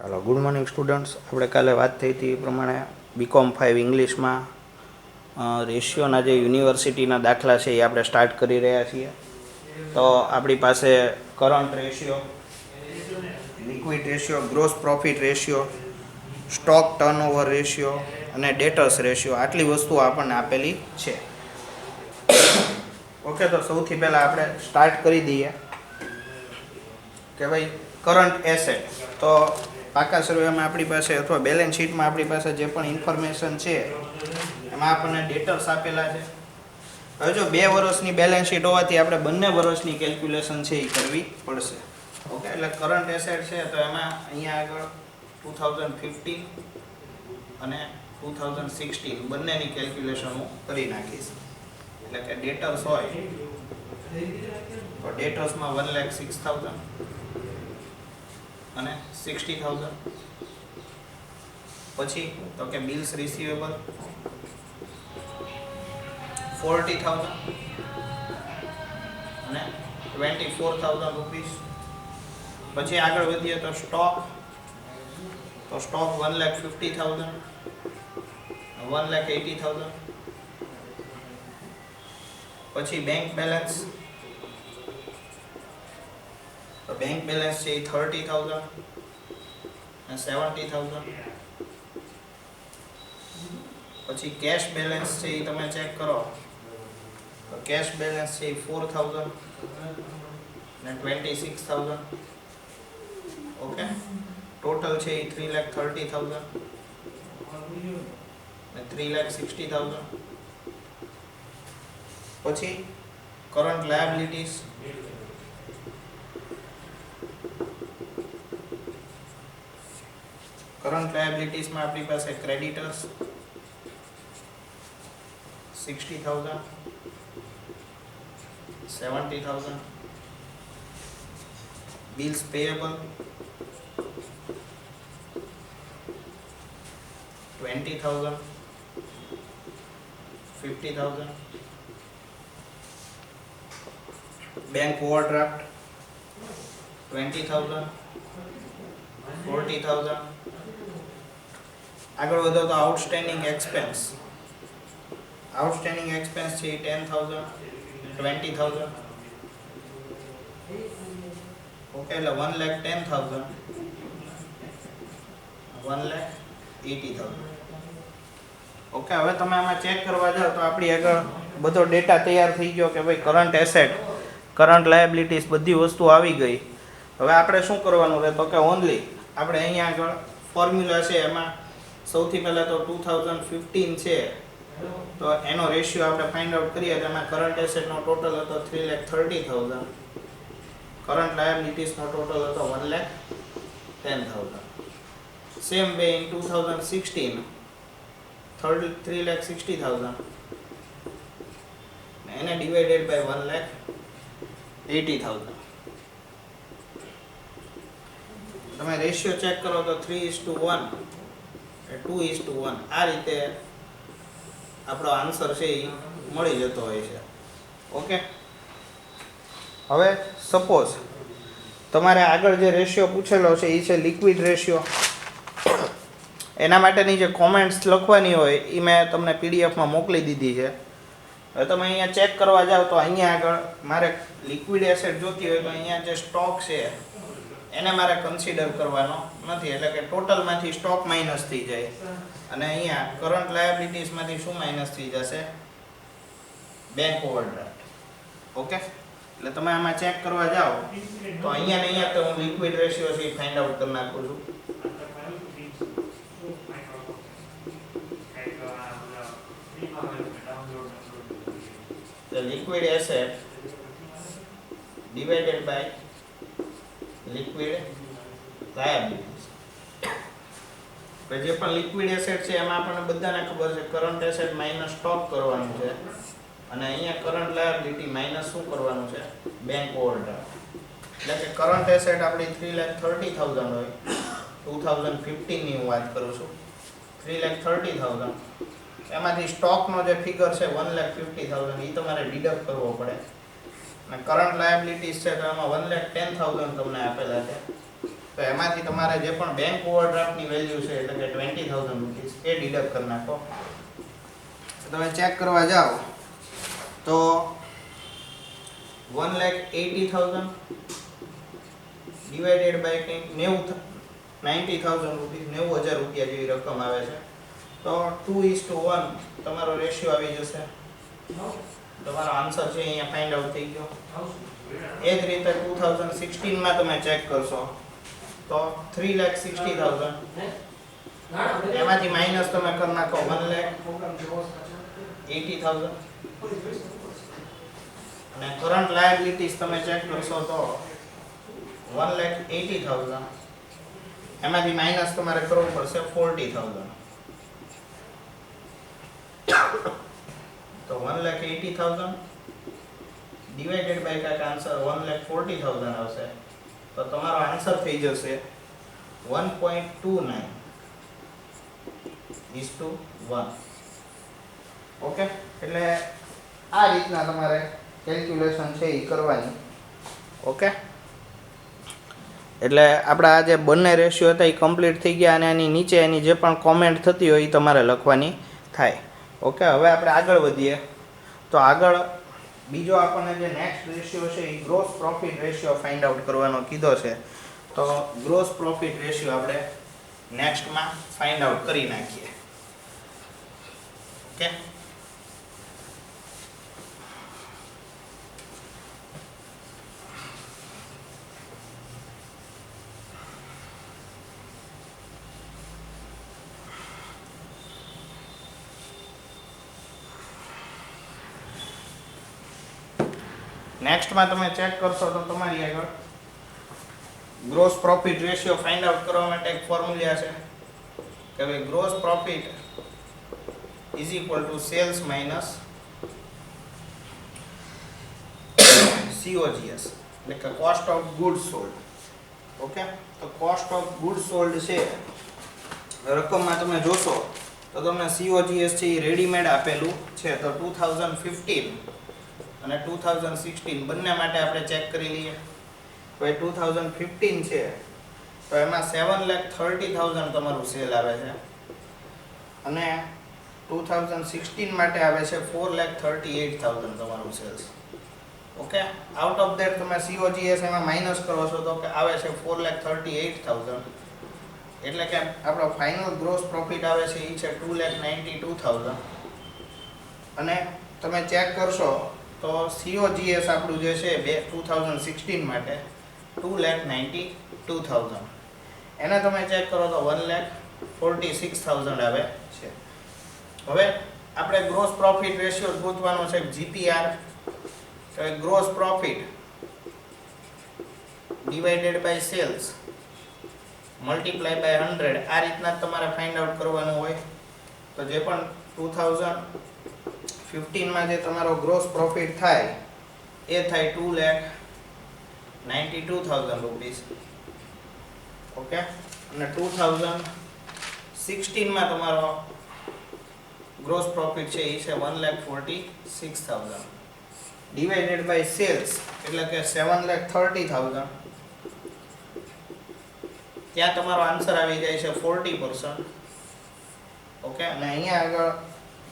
ચાલો, good morning students. આપણે કાલે વાત થઈ હતી એ પ્રમાણે BCom 5 ઇંગ્લિશમાં રેશિયોના જે યુનિવર્સિટીના દાખલા છે એ આપણે સ્ટાર્ટ કરી રહ્યા છીએ. તો આપણી પાસે current ratio, liquid ratio, gross profit ratio, stock turnover ratio અને ડેટર્સ રેશિયો, આટલી વસ્તુઓ આપણને આપેલી છે. ઓકે, તો સૌથી પહેલાં આપણે સ્ટાર્ટ કરી દઈએ કે ભાઈ કરંટ એસેટ. તો પાકા સર્વેમાં આપણી પાસે અથવા બેલેન્સ શીટમાં આપણી પાસે જે પણ ઇન્ફોર્મેશન છે એમાં આપણને ડેટર્સ આપેલા છે. હવે જો 2 વર્ષની બેલેન્સ શીટ હોવાથી આપણે બંને વર્ષની કેલ્ક્યુલેશન છે એ કરવી પડશે. ઓકે, એટલે કરંટ એસેટ છે તો એમાં અહીંયા આગળ 2015 અને 2016 બંનેની કેલ્ક્યુલેશન હું કરી નાખીશ. એટલે કે ડેટર્સ હોય તો ડેટર્સમાં 1,06,000 અને 60,000. પછી તો કે બિલ્સ રિસીવેબલ 40,000 અને 24,000 રૂપીસ. પછી આગળ વધીએ તો સ્ટોક 1,50,000, 1,80,000. પછી બેંક બેલેન્સ, તો બેંક બેલેન્સ છે 30,000 અને 70,000. પછી કેશ બેલેન્સ છે એ તમે ચેક કરો તો કેશ બેલેન્સ છે 4,000 અને 26,000. ઓકે, ટોટલ છે એ 3,30,000 અને 3,60,000. પછી કરંટ લાયબિલિટીઝ, કરંટ લાયબિલિટીઝમાં આપણી પાસે ક્રેડિટર્સ 60,000, 70,000. બિલ્સ પેયેબલ 20,000, 50,000. Bank overdraft 20,000, 40,000. આગળ વધો તો આઉટસ્ટેન્ડિંગ એક્સપેન્સ, આઉટસ્ટેન્ડિંગ એક્સપેન્સ છે 10,000, 20,000. ઓકે, એટલે 1,10,000, 1,80,000. ઓકે, હવે તમે આમાં ચેક કરવા જાઓ તો આપણી આગળ બધો ડેટા તૈયાર થઈ ગયો કે ભાઈ કરંટ એસેટ, કરંટ લાયબિલિટીઝ બધી વસ્તુ આવી ગઈ. હવે આપણે શું કરવાનું રહે તો કે ઓનલી આપણે અહીંયા આગળ ફોર્મ્યુલા છે એમાં સૌથી પહેલાં તો 2015 છે તો એનો રેશિયો આપણે ફાઇન્ડ આઉટ કરીએ તો એમાં કરંટ એસેટનો ટોટલ હતો 3,30,000, કરંટ લાયબિલિટીઝનો ટોટલ હતો 1,10,000. સેમ વે ઇન 2016 3,60,000 એને ડિવાઇડેડ બાય 1,80,000. તમે રેશિયો ચેક કરો તો 3:1 2:1 આ રીતે આપણો આન્સર છે એ મળી જતો હોય છે. ઓકે, હવે સપોઝ તમારે આગળ જે રેશિયો પૂછેલો છે એ છે લિક્વિડ રેશિયો. એના માટેની જે કોમેન્ટ્સ લખવાની હોય એ મેં તમને પીડીએફમાં મોકલી દીધી છે. હવે તમે અહીંયા ચેક કરવા જાઓ તો અહીંયા આગળ મારે લિક્વિડ એસેટ જોતી હોય તો અહીંયા જે સ્ટોક છે એને મારે કન્સિડર કરવાનો નથી. એટલે કે ટોટલમાંથી સ્ટોક માઇનસ થઈ જાય અને અહીંયા કરંટ લાયબિલિટીઝમાંથી શું માઇનસ થઈ જશે? Bank overdraft. ઓકે, એટલે તમે આમાં ચેક કરવા જાઓ તો અહીંયા ને અહીંયા તો હું લિક્વિડ રેશિયો છે ફાઇન્ડ આઉટ કરી નાખું છું. The liquid asset divided by liquid liabilities. જે પણ લિક્વિડ એસેટ છે એમાં આપણને બધાને ખબર છે કરંટ એસેટ માઇનસ સ્ટોક કરવાનું છે અને અહીંયા કરંટ લાયબિલિટી માઇનસ શું કરવાનું છે? Bank overdraft. એટલે કે કરંટ એસેટ આપણી 3,30,000 હોય, 2015 ની હું વાત કરું છું, 3,30,000. એમાંથી સ્ટોકનો જે ફિગર છે 1,50,000 એ તમારે ડિડક્ટ કરવો પડે અને કરંટ લાયબિલિટીઝ છે તો એમાં 1,10,000 તમને આપેલા છે તો એમાંથી તમારે જે પણ બેંક ઓવરડ્રાફ્ટની વેલ્યુ છે એટલે કે 20,000 રૂપીસ એ ડિડક્ટ કરી નાખો. તમે ચેક કરવા જાઓ તો 1,80,000 ડિવાઇડેડ બાય કંઈક 90,000 રૂપીસ 90,000 રૂપિયા જેવી રકમ આવે છે. તો 2:1 તમારો રેશિયો આવી જશે. તમારો આન્સર છે અહીંયા ફાઇન્ડ આઉટ થઈ ગયો. એ જ રીતે 2016 માં તમે ચેક કરશો તો 3,60,000 એમાંથી માઇનસ તમે કરી નાખો 1,80,000 અને કરંટ લાયબિલિટીઝ તમે ચેક કરશો તો 1,80,000 એમાંથી માઇનસ તમારે કરવું પડશે 40,000. તો 1,80,000 ડિવાઇડેડ બાય કાંઈક આન્સર 1,40,000 આવશે. તો તમારો આન્સર થઈ જશે 1.29:1. ઓકે, એટલે આ રીતના તમારે કેલ્ક્યુલેશન છે એ કરવાની. ઓકે, એટલે આપણા આ જે બંને રેશિયો હતા એ કમ્પ્લીટ થઈ ગયા અને એની નીચે એની જે પણ કોમેન્ટ થતી હોય એ તમારે લખવાની થાય. ઓકે, હવે આપણે આગળ વધીએ. તો આગળ બીજો આપણને જે નેક્સ્ટ રેશિયો છે એ gross profit ratio find out કરવાનો કીધો છે. તો ગ્રોસ પ્રોફિટ રેશિયો આપણે નેક્સ્ટમાં ફાઇન્ડ આઉટ કરી નાખીએ. ઓકે, નેક્સ્ટમાં તમે ચેક કરશો તો તમારી આગળ gross profit ratio find out કરવા માટે એક ફોર્મ્યુલા છે કે ભાઈ gross profit is equal to sales minus COGS એટલે કે cost of goods sold. Okay, તો કોસ્ટ ઓફ ગુડ્સ સોલ્ડ છે રકમમાં તમે જોશો તો તમને COGS છે એ રેડીમેડ આપેલું છે. તો 2015 અને 2016 બંને માટે આપણે ચેક કરી લઈએ. ભાઈ 2015 છે તો એમાં 7,30,000 તમારું સેલ આવે છે અને 2016 માટે આવે છે 4,38,000 તમારું sales. Okay, out of that તમે COGS એમાં માઇનસ કરો છો તો કે આવે છે 4,38,000 એટલે કે આપણો ફાઇનલ ગ્રોસ પ્રોફિટ આવે છે એ છે 2,92,000 અને તમે ચેક કરશો તો COGS આપણું જે છે 2016 માટે 2,92,000 એને તમે ચેક કરો તો 1,46,000 આવે છે. હવે આપણે ગ્રોસ પ્રોફિટ રેશિયો ગોતવાનો છે GPR, તો gross profit divided by sales multiply by 100 આ રીતના તમારે ફાઇન્ડ આઉટ કરવાનું હોય. તો જે પણ 2015 માં જે તમારો ગ્રોસ પ્રોફિટ થાય એ થાય 2,92,000 રૂપીસ. ઓકે, અને 2016 માં તમારો ગ્રોસ પ્રોફિટ છે એ છે 1,46,000 ડિવાઇડેડ બાય સેલ્સ એટલે કે 7,30,000. ત્યાં તમારો આન્સર આવી જાય છે 40%. ઓકે, અને અહીંયા આગળ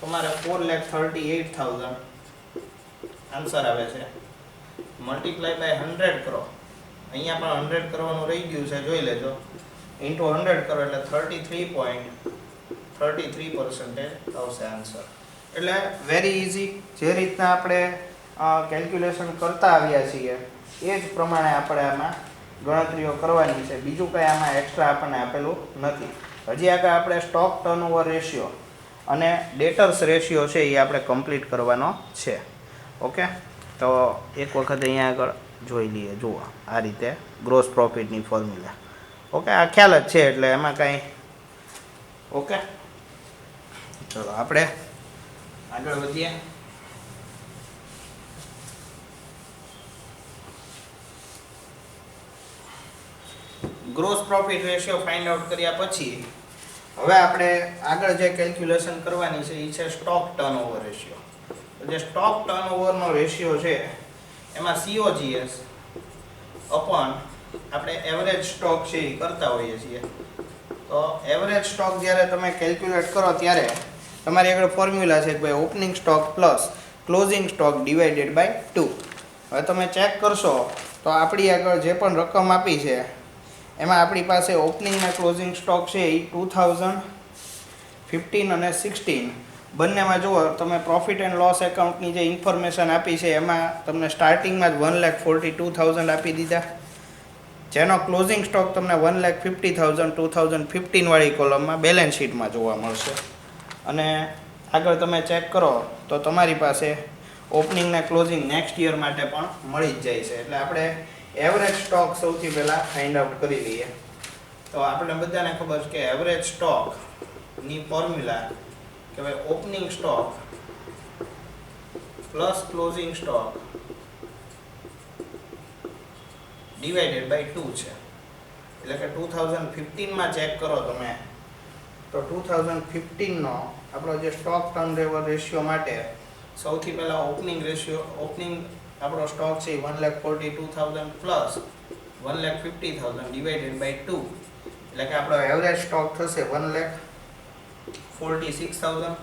તમારે 4,38,000 આન્સર આવે છે. મલ્ટીપ્લાય બાય 100 કરો, અહીંયા પણ 100 કરવાનું રહી ગયું છે, જોઈ લેજો. ઇન્ટુ 100 કરો એટલે 33.33% આવશે આન્સર. એટલે વેરી ઇઝી. જે રીતના આપણે કેલ્ક્યુલેશન કરતા આવ્યા છીએ એ જ પ્રમાણે આપણે આમાં ગણતરીઓ કરવાની છે. બીજું કંઈ આમાં એક્સ્ટ્રા આપણને આપેલું નથી. હજી આગળ આપણે સ્ટોક ટર્નઓવર રેશિયો અને ડેટર્સ રેશિયો છે એ આપણે કમ્પ્લીટ કરવાનો છે. ઓકે, તો એક વખત અહીંયા આગળ જોઈ લઈએ. જુઓ, આ રીતે ગ્રોસ પ્રોફિટની ફોર્મ્યુલા. ઓકે, આ ખ્યાલ જ છે એટલે એમાં કાંઈ. ઓકે, ચલો આપણે આગળ વધીએ. Gross profit ratio find out કર્યા પછી હવે આપણે આગળ જે કેલ્ક્યુલેશન કરવાની છે એ છે સ્ટોક ટર્નઓવર રેશિયો. જે સ્ટોક ટર્નઓવરનો રેશિયો છે એમાં COGS અપોન આપણે એવરેજ સ્ટોક છે એ કરતા હોઈએ છીએ. તો એવરેજ સ્ટોક જ્યારે તમે કેલ્ક્યુલેટ કરો ત્યારે તમારી આગળ ફોર્મ્યુલા છે કે ભાઈ opening stock plus closing stock divided by 2. હવે તમે ચેક કરશો તો આપણી આગળ જે પણ રકમ આપી છે એમાં આપણી પાસે ઓપનિંગ અને ક્લોઝિંગ સ્ટોક છે એ 2015 અને 16 બંનેમાં જુઓ તમે પ્રોફિટ એન્ડ લોસ એકાઉન્ટની જે ઇન્ફોર્મેશન આપી છે એમાં તમને સ્ટાર્ટિંગમાં જ 1,42,000 આપી દીધા, જેનો ક્લોઝિંગ સ્ટોક તમને 1,50,000 2015 વાળી કોલમમાં બેલેન્સ શીટમાં જોવા મળશે. અને આગળ તમે ચેક કરો તો તમારી પાસે ઓપનિંગ ને ક્લોઝિંગ નેક્સ્ટ યર માટે પણ મળી જ જાય છે. એટલે આપણે એવરેજ સ્ટોક સૌથી પહેલાં ફાઇન્ડ આઉટ કરી લઈએ. તો આપણે બધાને ખબર છે કે એવરેજ સ્ટોકની ફોર્મ્યુલા કે ભાઈ opening stock plus closing stock divided by 2 છે. એટલે કે 2015માં ચેક કરો તમે તો 2015નો આપણો જે સ્ટોક ટર્નઓવર રેશિયો માટે સૌથી પહેલા ઓપનિંગ આપણો સ્ટોક છે 1,42,000 પ્લસ 1,50,000 ડિવાઇડેડ બાય 2, એટલે કે આપણો એવરેજ સ્ટોક થશે 1,46,000.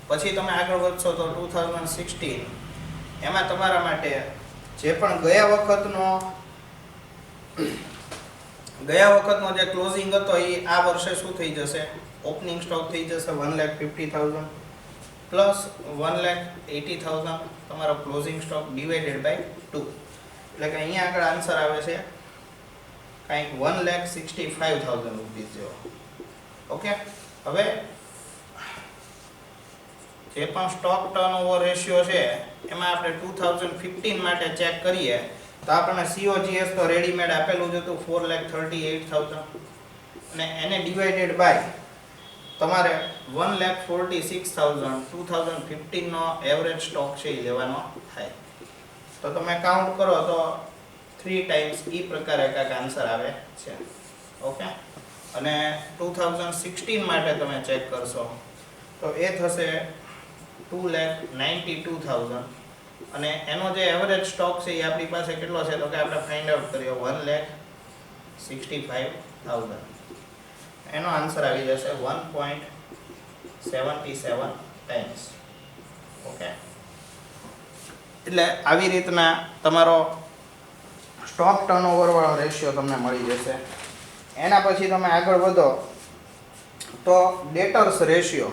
પછી તમે આગળ વધશો તો 2016 એમાં તમારા માટે જે પણ ગયા વખતનો જે ક્લોઝિંગ હતો એ આ વર્ષે શું થઈ જશે, ઓપનિંગ સ્ટોક થઈ જશે 1,50,000 પ્લસ 1,80,000 તમારો ક્લોઝિંગ સ્ટોક ડિવાઇડેડ બાય 2, એટલે કે અહીંયા આગળ આન્સર આવે છે કંઈક 1,65,000 રૂપીસ જેવો. ઓકે, હવે જે પણ સ્ટોક ટર્નઓવર રેશિયો છે એમાં આપણે 2015 માટે ચેક કરીએ તો આપણને COGS તો રેડીમેડ આપેલું જ હતું 4,38,000 અને એને ડિવાઇડેડ બાય તમારે 1,46,000 2015 નો એવરેજ સ્ટોક છે એ લેવાનો થાય. તો તમે કાઉન્ટ કરો તો 3 ટાઈમ્સ એ પ્રકારે કાંઈક આન્સર આવે છે. ઓકે, અને 2016 માટે તમે ચેક કરશો તો એ થશે 2,92,000 અને એનો જે એવરેજ સ્ટોક છે એ આપણી પાસે કેટલો છે તો કે આપણે ફાઇન્ડ આઉટ કર્યો 1,65,000. એનો આન્સર આવી જશે 1.77 ટાઈમ્સ. ઓકે, એટલે આવી રીતના તમારો સ્ટોક ટર્નઓવર વાળો રેશિયો તમને મળી જશે. એના પછી તમે આગળ વધો તો ડેટર્સ રેશિયો.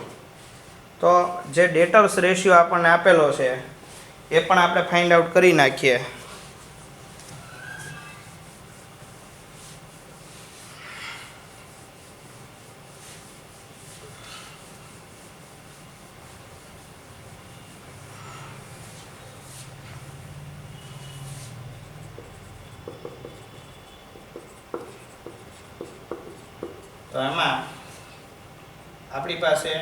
તો જે ડેટર્સ રેશિયો આપણને આપેલો છે એ પણ આપણે ફાઇન્ડ આઉટ કરી નાખીએ. તો એમાં આપણી પાસે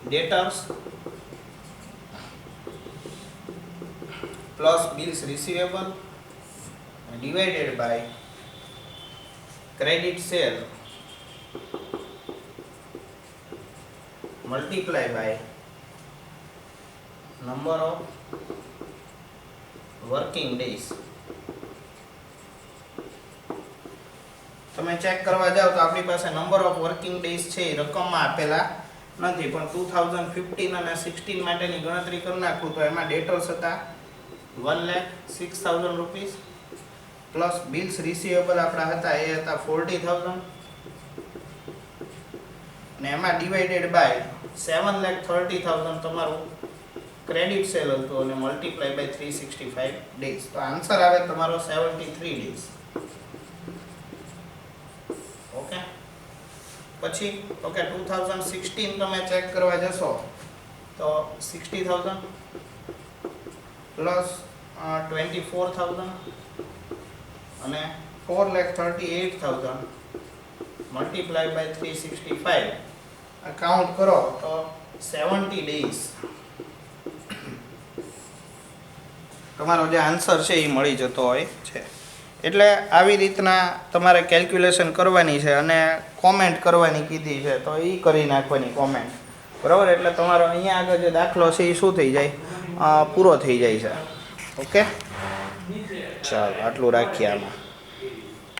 debtors plus bills receivable divided by credit sale multiply by number of working days. તમે ચેક કરવા જાઓ તો આપણી પાસે નંબર ઓફ વર્કિંગ ડેઝ છે એ રકમમાં આપેલા નથી, પણ 2015 અને 16 માટેની ગણતરી કરી નાખું તો એમાં ડેટર્સ હતા 1,06,000 રૂપીસ પ્લસ બિલ્સ રિસીવેબલ આપણા હતા એ હતા 40,000 અને એમાં ડિવાઇડેડ બાય 7,30,000 તમારું ક્રેડિટ સેલ હતું અને મલ્ટીપ્લાય બાય 365 ડેઝ. તો આન્સર આવે તમારો 73 ડેઝ. ઓકે, પછી ઓકે 2016 તમે ચેક કરવા જશો તો 60,000 પ્લસ 24,000 અને 4,38,000 મલ્ટીપ્લાય બાય 365 કાઉન્ટ કરો તો 70 ડેઝ તમારો જે આન્સર છે એ મળી જતો હોય છે. એટલે આવી રીતના તમારે કેલ્ક્યુલેશન કરવાની છે અને કોમેન્ટ કરવાની કીધી છે તો એ કરી નાખવાની કોમેન્ટ, બરાબર. એટલે તમારો અહીંયા આગળ જે દાખલો છે એ શું થઈ જાય, પૂરો થઈ જાય છે. ઓકે, ચાલો આટલું રાખીએ આમાં.